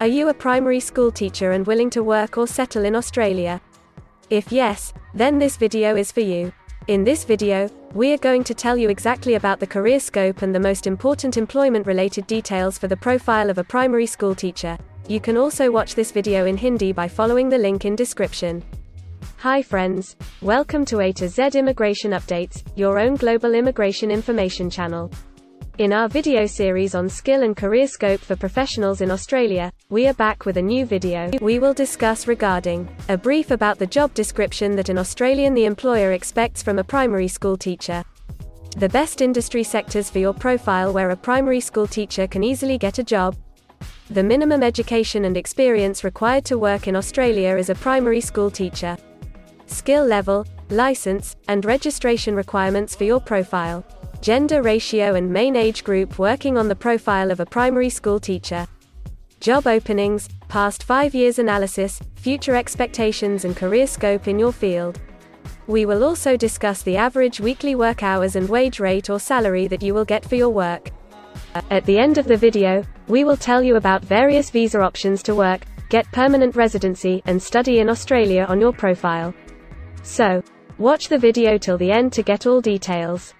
Are you a primary school teacher and willing to work or settle in Australia? If yes, then this video is for you. In this video, we are going to tell you exactly about the career scope and the most important employment-related details for the profile of a primary school teacher. You can also watch this video in Hindi by following the link in description. Hi friends, welcome to A to Z Immigration Updates, your own global immigration information channel. In our video series on skill and career scope for professionals in Australia, we are back with a new video. We will discuss regarding a brief about the job description that an Australian the employer expects from a primary school teacher, the best industry sectors for your profile where a primary school teacher can easily get a job, the minimum education and experience required to work in Australia as a primary school teacher, skill level, license, and registration requirements for your profile, gender ratio and main age group working on the profile of a primary school teacher, job openings, past 5 years analysis, future expectations and career scope in your field. We will also discuss the average weekly work hours and wage rate or salary that you will get for your work. At the end of the video, we will tell you about various visa options to work, get permanent residency, and study in Australia on your profile. So, watch the video till the end to get all details.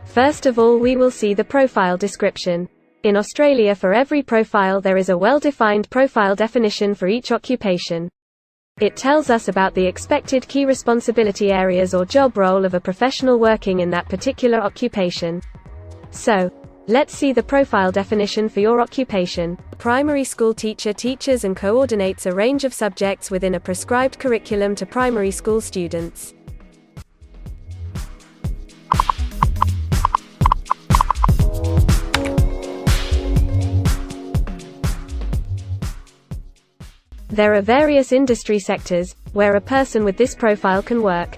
First of all, we will see the profile description. In Australia, for every profile there is a well-defined profile definition for each occupation. It tells us about the expected key responsibility areas or job role of a professional working in that particular occupation. So, let's see the profile definition for your occupation. A primary school teacher teaches and coordinates a range of subjects within a prescribed curriculum to primary school students. There are various industry sectors where a person with this profile can work.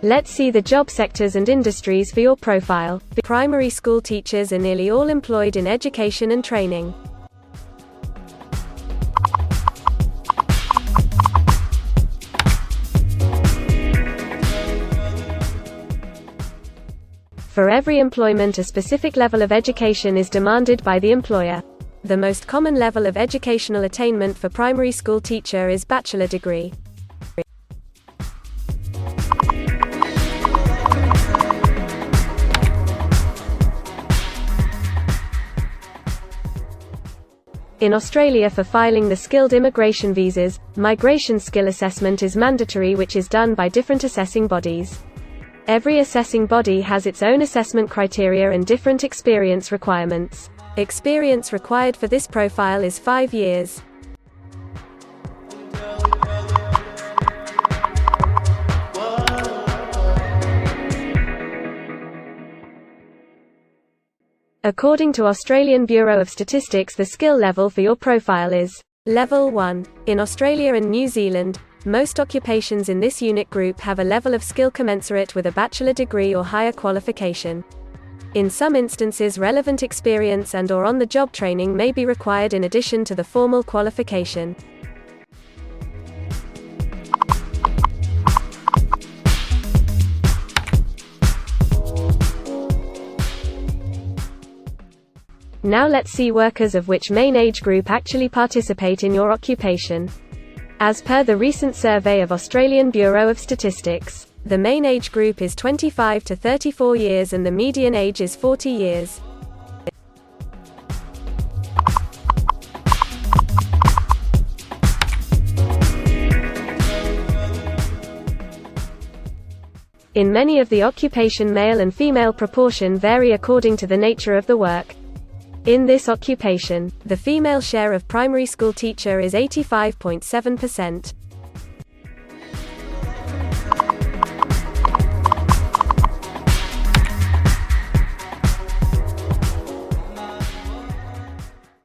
Let's see the job sectors and industries for your profile. Primary school teachers are nearly all employed in education and training. For every employment, a specific level of education is demanded by the employer. The most common level of educational attainment for primary school teacher is bachelor degree. In Australia, for filing the skilled immigration visas, migration skill assessment is mandatory, which is done by different assessing bodies. Every assessing body has its own assessment criteria and different experience requirements. Experience required for this profile is 5 years. According to Australian Bureau of Statistics, the skill level for your profile is Level 1. In Australia and New Zealand, most occupations in this unit group have a level of skill commensurate with a bachelor degree or higher qualification. In some instances, relevant experience and/or on-the-job training may be required in addition to the formal qualification. Now let's see workers of which main age group actually participate in your occupation. As per the recent survey of Australian Bureau of Statistics, the main age group is 25 to 34 years and the median age is 40 years. In many of the occupation, male and female proportion vary according to the nature of the work. In this occupation, the female share of primary school teacher is 85.7%.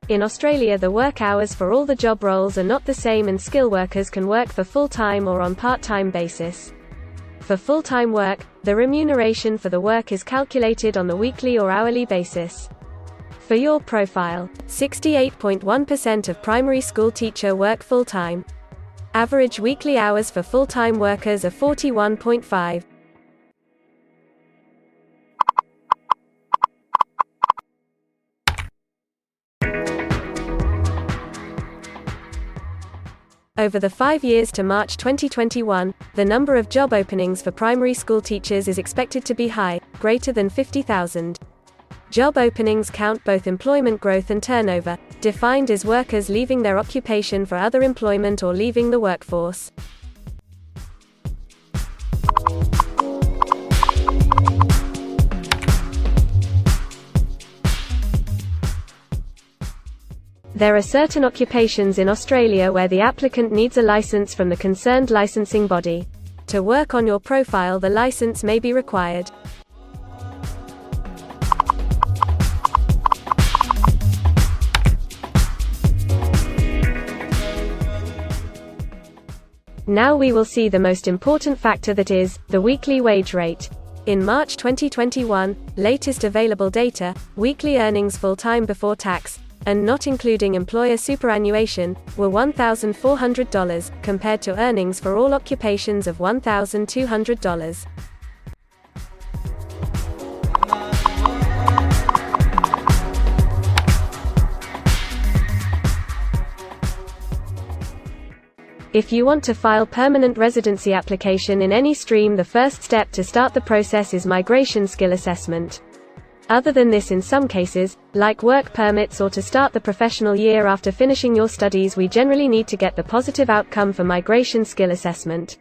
In Australia, the work hours for all the job roles are not the same, and skill workers can work for full-time or on part-time basis. For full-time work, the remuneration for the work is calculated on the weekly or hourly basis. For your profile, 68.1% of primary school teacher work full-time. Average weekly hours for full-time workers are 41.5. Over the 5 years to March 2021, the number of job openings for primary school teachers is expected to be high, greater than 50,000. Job openings count both employment growth and turnover, defined as workers leaving their occupation for other employment or leaving the workforce. There are certain occupations in Australia where the applicant needs a license from the concerned licensing body. To work on your profile, the license may be required. Now we will see the most important factor, that is, the weekly wage rate. In March 2021, latest available data, weekly earnings full-time before tax, and not including employer superannuation, were $1,400, compared to earnings for all occupations of $1,200. If you want to file permanent residency application in any stream, the first step to start the process is migration skill assessment. Other than this, in some cases, like work permits or to start the professional year after finishing your studies, we generally need to get the positive outcome for migration skill assessment.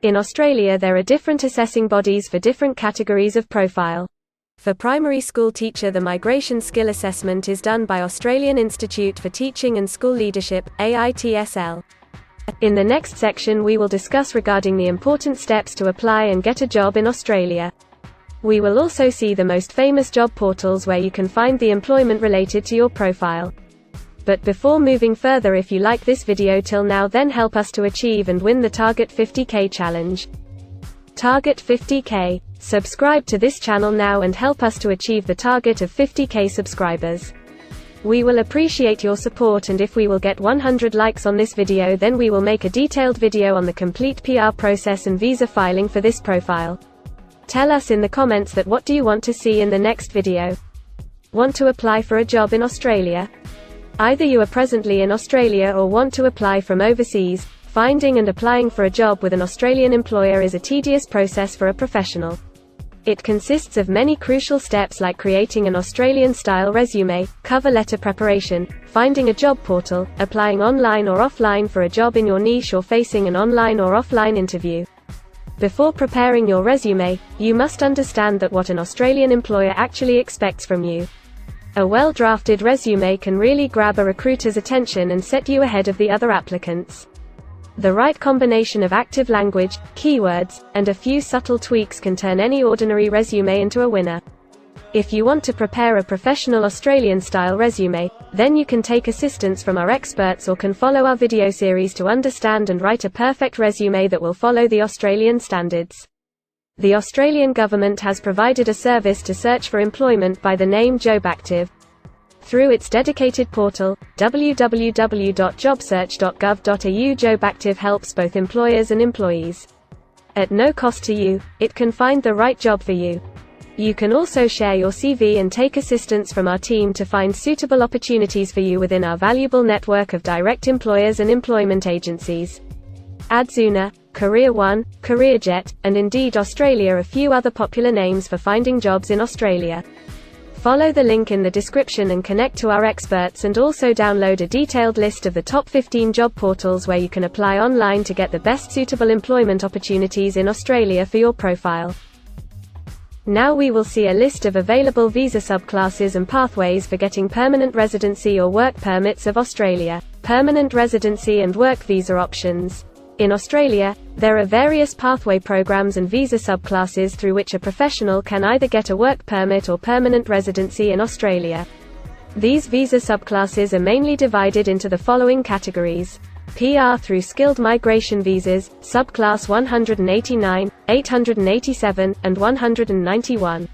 In Australia, there are different assessing bodies for different categories of profile. For primary school teacher, the migration skill assessment is done by Australian Institute for Teaching and School Leadership, AITSL. In the next section, we will discuss regarding the important steps to apply and get a job in Australia. We will also see the most famous job portals where you can find the employment related to your profile. But before moving further, if you like this video till now, then help us to achieve and win the Target 50K challenge. Target 50K. Subscribe to this channel now and help us to achieve the target of 50K subscribers. We will appreciate your support, and if we will get 100 likes on this video, then we will make a detailed video on the complete PR process and visa filing for this profile. Tell us in the comments that what do you want to see in the next video. Want to apply for a job in Australia? Either you are presently in Australia or want to apply from overseas. Finding and applying for a job with an Australian employer is a tedious process for a professional. It consists of many crucial steps like creating an Australian-style resume, cover letter preparation, finding a job portal, applying online or offline for a job in your niche, or facing an online or offline interview. Before preparing your resume, you must understand that what an Australian employer actually expects from you. A well-drafted resume can really grab a recruiter's attention and set you ahead of the other applicants. The right combination of active language, keywords, and a few subtle tweaks can turn any ordinary resume into a winner. If you want to prepare a professional Australian-style resume, then you can take assistance from our experts or can follow our video series to understand and write a perfect resume that will follow the Australian standards. The Australian government has provided a service to search for employment by the name JobActive. Through its dedicated portal, www.jobsearch.gov.au, JobActive helps both employers and employees. At no cost to you, it can find the right job for you. You can also share your CV and take assistance from our team to find suitable opportunities for you within our valuable network of direct employers and employment agencies. Adzuna, Career One, CareerJet, and Indeed Australia are a few other popular names for finding jobs in Australia. Follow the link in the description and connect to our experts, and also download a detailed list of the top 15 job portals where you can apply online to get the best suitable employment opportunities in Australia for your profile. Now we will see a list of available visa subclasses and pathways for getting permanent residency or work permits of Australia. Permanent residency and work visa options. In Australia, there are various pathway programs and visa subclasses through which a professional can either get a work permit or permanent residency in Australia. These visa subclasses are mainly divided into the following categories: PR through skilled migration visas, subclass 189, 887, and 191.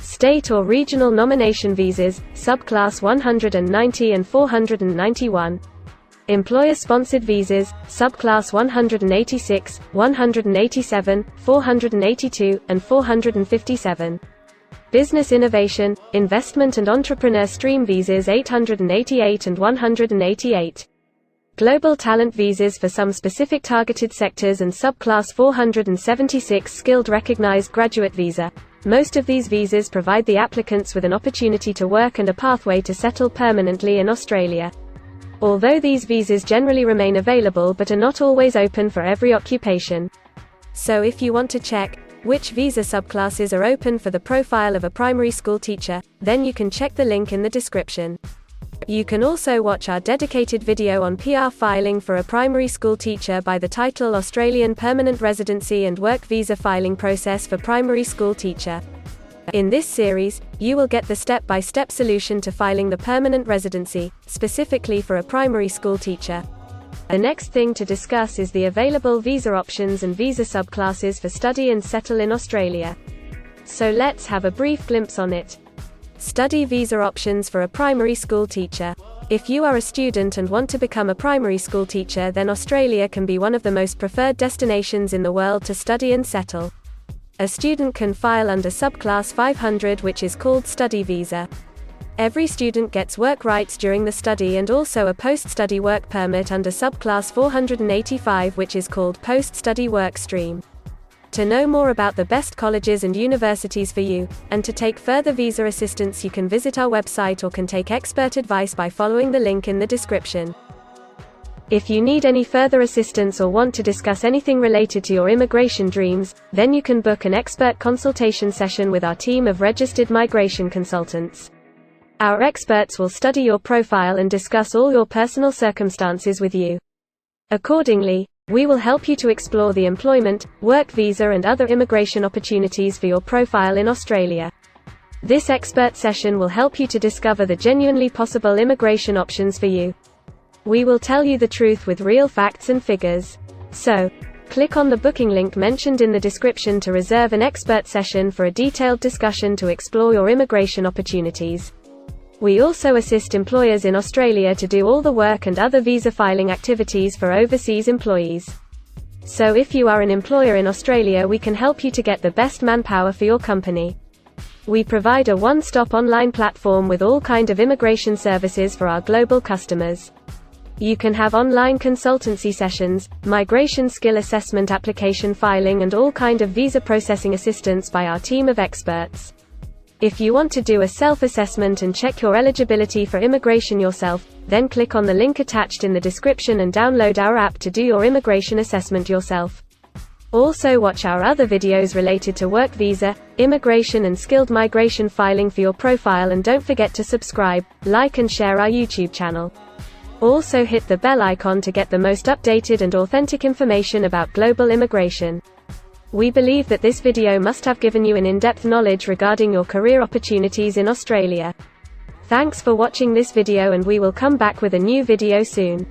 State or regional nomination visas, subclass 190 and 491. Employer-sponsored visas, subclass 186, 187, 482, and 457. Business innovation, investment and entrepreneur stream visas 888 and 188. Global talent visas for some specific targeted sectors and subclass 476 skilled recognized graduate visa. Most of these visas provide the applicants with an opportunity to work and a pathway to settle permanently in Australia. Although these visas generally remain available but are not always open for every occupation. So if you want to check which visa subclasses are open for the profile of a primary school teacher, then you can check the link in the description. You can also watch our dedicated video on PR filing for a primary school teacher by the title Australian Permanent Residency and Work Visa Filing Process for Primary School Teacher. In this series, you will get the step-by-step solution to filing the permanent residency, specifically for a primary school teacher. The next thing to discuss is the available visa options and visa subclasses for study and settle in Australia. So let's have a brief glimpse on it. Study visa options for a primary school teacher. If you are a student and want to become a primary school teacher, then Australia can be one of the most preferred destinations in the world to study and settle. A student can file under subclass 500, which is called study visa. Every student gets work rights during the study and also a post-study work permit under subclass 485, which is called post-study work stream. To know more about the best colleges and universities for you, and to take further visa assistance, you can visit our website or can take expert advice by following the link in the description. If you need any further assistance or want to discuss anything related to your immigration dreams, then you can book an expert consultation session with our team of registered migration consultants. Our experts will study your profile and discuss all your personal circumstances with you. Accordingly, we will help you to explore the employment, work visa and other immigration opportunities for your profile in Australia. This expert session will help you to discover the genuinely possible immigration options for you. We will tell you the truth with real facts and figures. So, click on the booking link mentioned in the description to reserve an expert session for a detailed discussion to explore your immigration opportunities. We also assist employers in Australia to do all the work and other visa filing activities for overseas employees. So if you are an employer in Australia, we can help you to get the best manpower for your company. We provide a one-stop online platform with all kind of immigration services for our global customers. You can have online consultancy sessions, migration skill assessment, application filing and all kind of visa processing assistance by our team of experts. If you want to do a self-assessment and check your eligibility for immigration yourself, then click on the link attached in the description and download our app to do your immigration assessment yourself. Also watch our other videos related to work visa, immigration and skilled migration filing for your profile, and don't forget to subscribe, like and share our YouTube channel. Also hit the bell icon to get the most updated and authentic information about global immigration. We believe that this video must have given you an in-depth knowledge regarding your career opportunities in Australia. Thanks for watching this video, and we will come back with a new video soon.